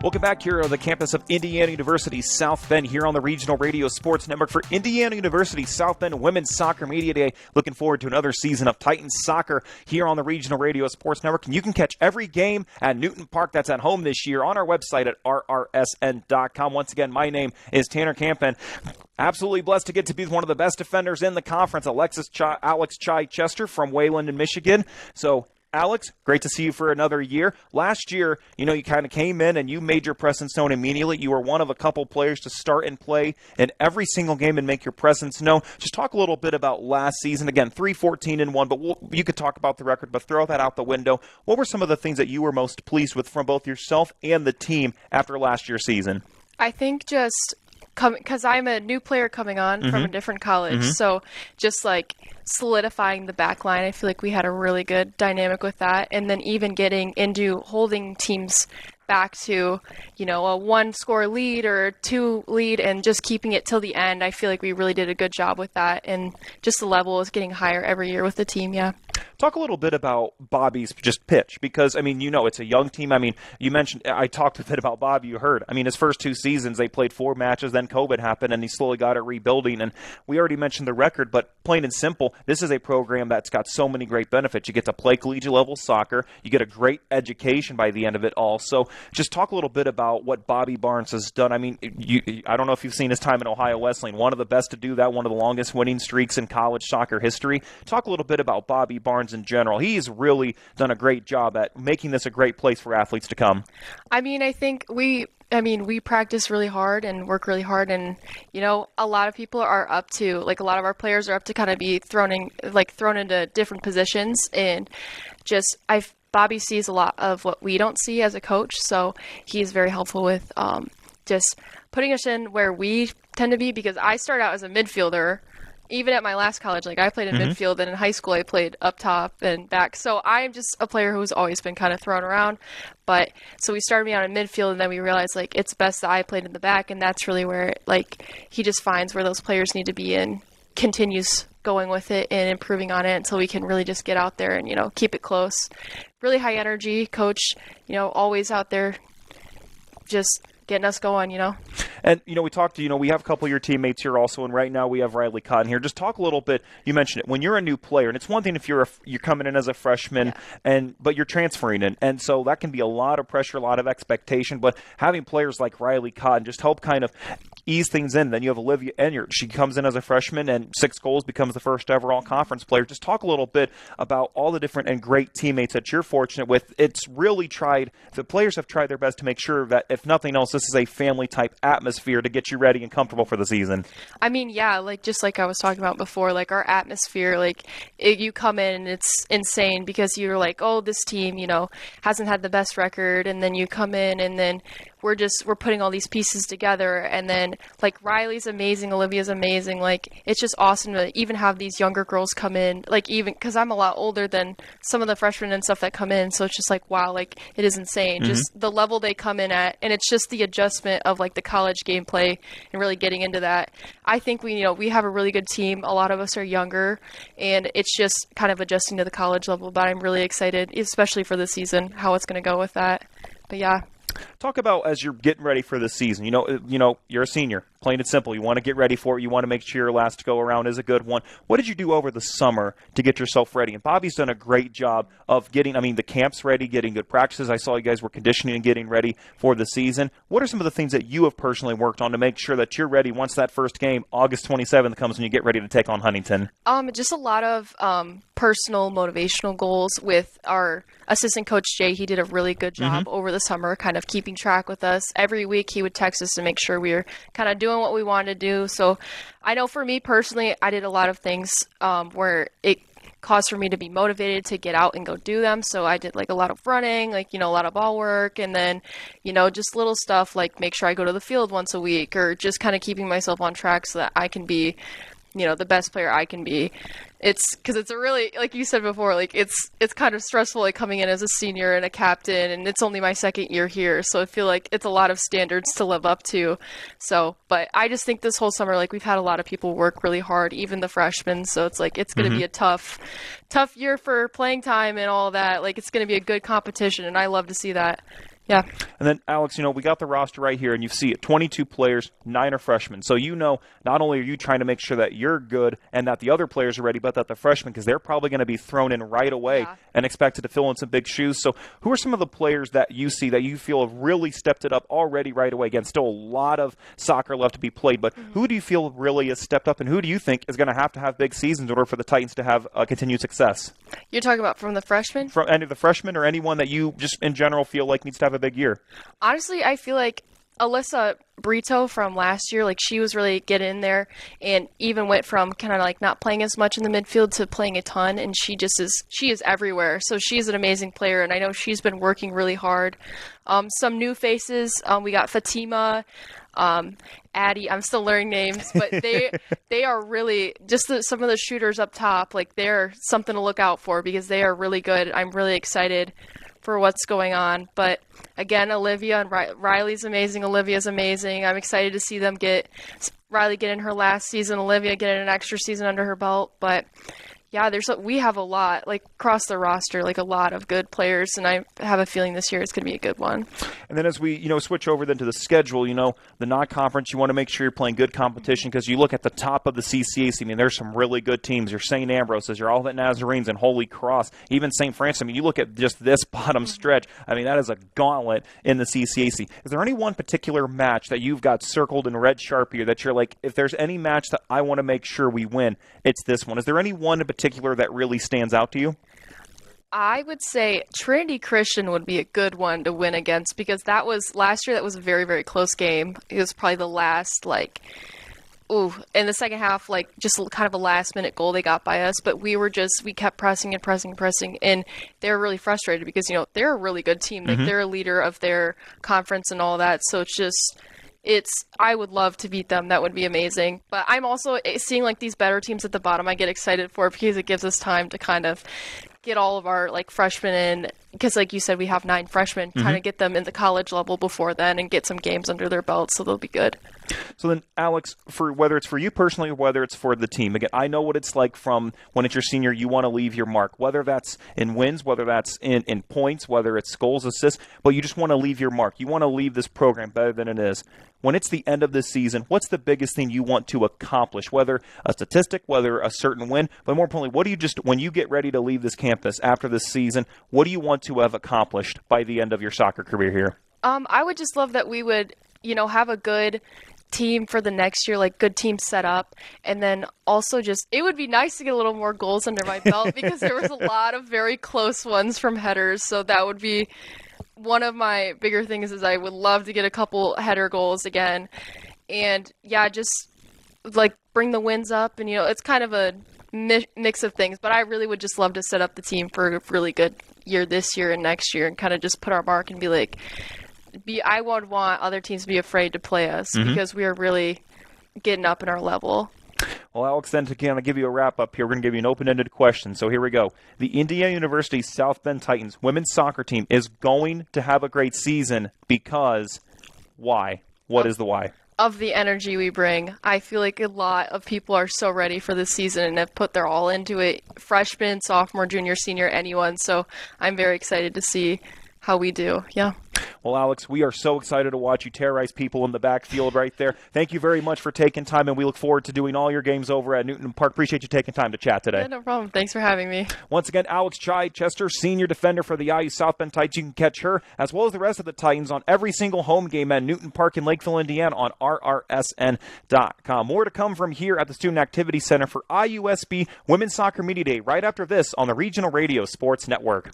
Welcome back here on the campus of Indiana University South Bend here on the Regional Radio Sports Network for Indiana University South Bend Women's Soccer Media Day. Looking forward to another season of Titans soccer here on the Regional Radio Sports Network. And you can catch every game at Newton Park that's at home this year on our website at rrsn.com. Once again, my name is Tanner Campen. Absolutely blessed to get to be one of the best defenders in the conference, Alex Chichester from Wayland in Michigan. So, Alex, great to see you for another year. Last year, you kind of came in and you made your presence known immediately. You were one of a couple players to start and play in every single game and make your presence known. Just talk a little bit about last season. Again, 3-14-1, but you could talk about the record, but throw that out the window. What were some of the things that you were most pleased with from both yourself and the team after last year's season? I think just because I'm a new player coming on from a different college, so just like solidifying the back line, I feel like we had a really good dynamic with that, and then even getting into holding teams back to, a 1-score lead or a 2 lead and just keeping it till the end. I feel like we really did a good job with that, and just the level is getting higher every year with the team, yeah. Talk a little bit about Bobby's just pitch, because, it's a young team. You mentioned, I talked a bit about Bobby, you heard. His first 2 seasons, they played 4 matches, then COVID happened, and he slowly got it rebuilding. And we already mentioned the record, but plain and simple, this is a program that's got so many great benefits. You get to play collegiate level soccer. You get a great education by the end of it all. So just talk a little bit about what Bobby Barnes has done. I don't know if you've seen his time at Ohio Wesleyan, one of the best to do that, one of the longest winning streaks in college soccer history. Talk a little bit about Bobby Barnes in general. He's really done a great job at making this a great place for athletes to come. I think we practice really hard and work really hard, and a lot of people are up to, like, a lot of our players are up to kind of be thrown into different positions, and Bobby sees a lot of what we don't see as a coach, so he's very helpful with just putting us in where we tend to be, because I started out as a midfielder. Even at my last college, I played in midfield, and in high school I played up top and back. So I'm just a player who's always been kind of thrown around. But so we started me out in midfield, and then we realized it's best that I played in the back, and that's really where he just finds where those players need to be and continues going with it and improving on it until we can really just get out there and keep it close. Really high energy coach, always out there just getting us going, And, we talked to, we have a couple of your teammates here also, and right now we have Riley Cotton here. Just talk a little bit, you mentioned it, when you're a new player, and it's one thing if you're coming in as a freshman, but you're transferring in, and so that can be a lot of pressure, a lot of expectation, but having players like Riley Cotton just help kind of ease things in. Then you have Olivia Enyart. She comes in as a freshman and 6 goals, becomes the first ever all-conference player. Just talk a little bit about all the different and great teammates that you're fortunate with. It's really the players have tried their best to make sure that, if nothing else, this is a family-type atmosphere to get you ready and comfortable for the season. Just like I was talking about before, our atmosphere, you come in and it's insane because you're oh, this team, hasn't had the best record, and then you come in and then we're putting all these pieces together, and then Riley's amazing, Olivia's amazing. It's just awesome to even have these younger girls come in, even because I'm a lot older than some of the freshmen and stuff that come in, so it's just wow, it is insane. Just the level they come in at, and it's just the adjustment of the college gameplay and really getting into that. I think we have a really good team. A lot of us are younger, and it's just kind of adjusting to the college level, but I'm really excited, especially for this season, how it's going to go with that. But yeah. Talk about, as you're getting ready for the season, you're a senior, plain and simple. You want to get ready for it. You want to make sure your last go around is a good one. What did you do over the summer to get yourself ready? And Bobby's done a great job of getting, the camps ready, getting good practices. I saw you guys were conditioning and getting ready for the season. What are some of the things that you have personally worked on to make sure that you're ready once that first game, August 27th, comes and you get ready to take on Huntington? Just a lot of personal motivational goals with our assistant coach, Jay. He did a really good job over the summer, kind of keeping track with us. Every week he would text us to make sure we were kind of doing what we wanted to do. So I know for me personally, I did a lot of things where it caused for me to be motivated to get out and go do them. So I did a lot of running, a lot of ball work, and then, just little stuff make sure I go to the field once a week, or just kind of keeping myself on track so that I can be, the best player I can be. It's because it's a really, like you said before, it's kind of stressful, coming in as a senior and a captain, and it's only my second year here. So I feel like it's a lot of standards to live up to. So, but I just think this whole summer, we've had a lot of people work really hard, even the freshmen. So it's it's going to be a tough year for playing time and all that. It's going to be a good competition, and I love to see that. Yeah. And then, Alex, we got the roster right here, and you see it, 22 players, 9 are freshmen. So not only are you trying to make sure that you're good and that the other players are ready, but that the freshmen, because they're probably going to be thrown in right away and expected to fill in some big shoes. So who are some of the players that you see that you feel have really stepped it up already right away? Again, still a lot of soccer left to be played, but who do you feel really has stepped up, and who do you think is going to have big seasons in order for the Titans to have continued success? You're talking about from the freshmen? From any of the freshmen or anyone that you just in general feel like needs to have a big year? Honestly, I feel like Alyssa Brito from last year, like she was really getting in there and even went from kind of like not playing as much in the midfield to playing a ton, and she is everywhere. So she's an amazing player, and I know she's been working really hard. Some new faces, we got Fatima, Addie, I'm still learning names, but they are really just some of the shooters up top, like they're something to look out for because they are really good. I'm really excited for what's going on. But again, Olivia and Riley's amazing. Olivia's amazing. I'm excited to see them Riley get in her last season, Olivia get in an extra season under her belt. But yeah, we have a lot, like across the roster, like a lot of good players, and I have a feeling this year is going to be a good one. And then as we, switch over then to the schedule, the non-conference, you want to make sure you're playing good competition because you look at the top of the CCAC. I mean, there's some really good teams. Your St. Ambroses, your Olivet Nazarenes, and Holy Cross, even St. Francis. I mean, you look at just this bottom stretch. I mean, that is a gauntlet in the CCAC. Is there any one particular match that you've got circled in red Sharpie that you're like, if there's any match that I want to make sure we win, it's this one? Is there any one in particular that really stands out to you? I would say Trinity Christian would be a good one to win against because last year that was a very, very close game. It was probably the last, in the second half, just kind of a last minute goal they got by us, but we kept pressing and pressing and pressing, and they were really frustrated because, they're a really good team. Like, they're a leader of their conference and all that, so I would love to beat them. That would be amazing. But I'm also seeing these better teams at the bottom I get excited for because it gives us time to kind of get all of our freshmen in, because like you said, we have 9 freshmen, kind of get them in the college level before then and get some games under their belt, so they'll be good. So then, Alex, for whether it's for you personally or whether it's for the team, again, I know what it's like from when it's your senior, you want to leave your mark, whether that's in wins, whether that's in points, whether it's goals, assists, but you just want to leave your mark. You want to leave this program better than it is. When it's the end of the season, what's the biggest thing you want to accomplish, whether a statistic, whether a certain win, but more importantly, when you get ready to leave this campus after this season, what do you want to have accomplished by the end of your soccer career here? I would just love that we would, have a good team for the next year, good team set up, and then also it would be nice to get a little more goals under my belt because there was a lot of very close ones from headers, so that would be one of my bigger things. Is I would love to get a couple header goals again, and just bring the wins up, and it's kind of a mix of things, but I really would just love to set up the team for a really good year this year and next year and kind of just put our mark and I would want other teams to be afraid to play us because we are really getting up in our level. Well, Alex, then to kind of give you a wrap-up here, we're going to give you an open-ended question. So here we go. The Indiana University South Bend Titans women's soccer team is going to have a great season because why? What is the why? Of the energy we bring. I feel like a lot of people are so ready for this season and have put their all into it. Freshman, sophomore, junior, senior, anyone. So I'm very excited to see how we do. Yeah. Well, Alex, we are so excited to watch you terrorize people in the backfield right there. Thank you very much for taking time, and we look forward to doing all your games over at Newton Park. Appreciate you taking time to chat today. Yeah, no problem. Thanks for having me. Once again, Alex Chichester, senior defender for the IU South Bend Titans. You can catch her, as well as the rest of the Titans, on every single home game at Newton Park in Lakeville, Indiana on RRSN.com. More to come from here at the Student Activity Center for IUSB Women's Soccer Media Day right after this on the Regional Radio Sports Network.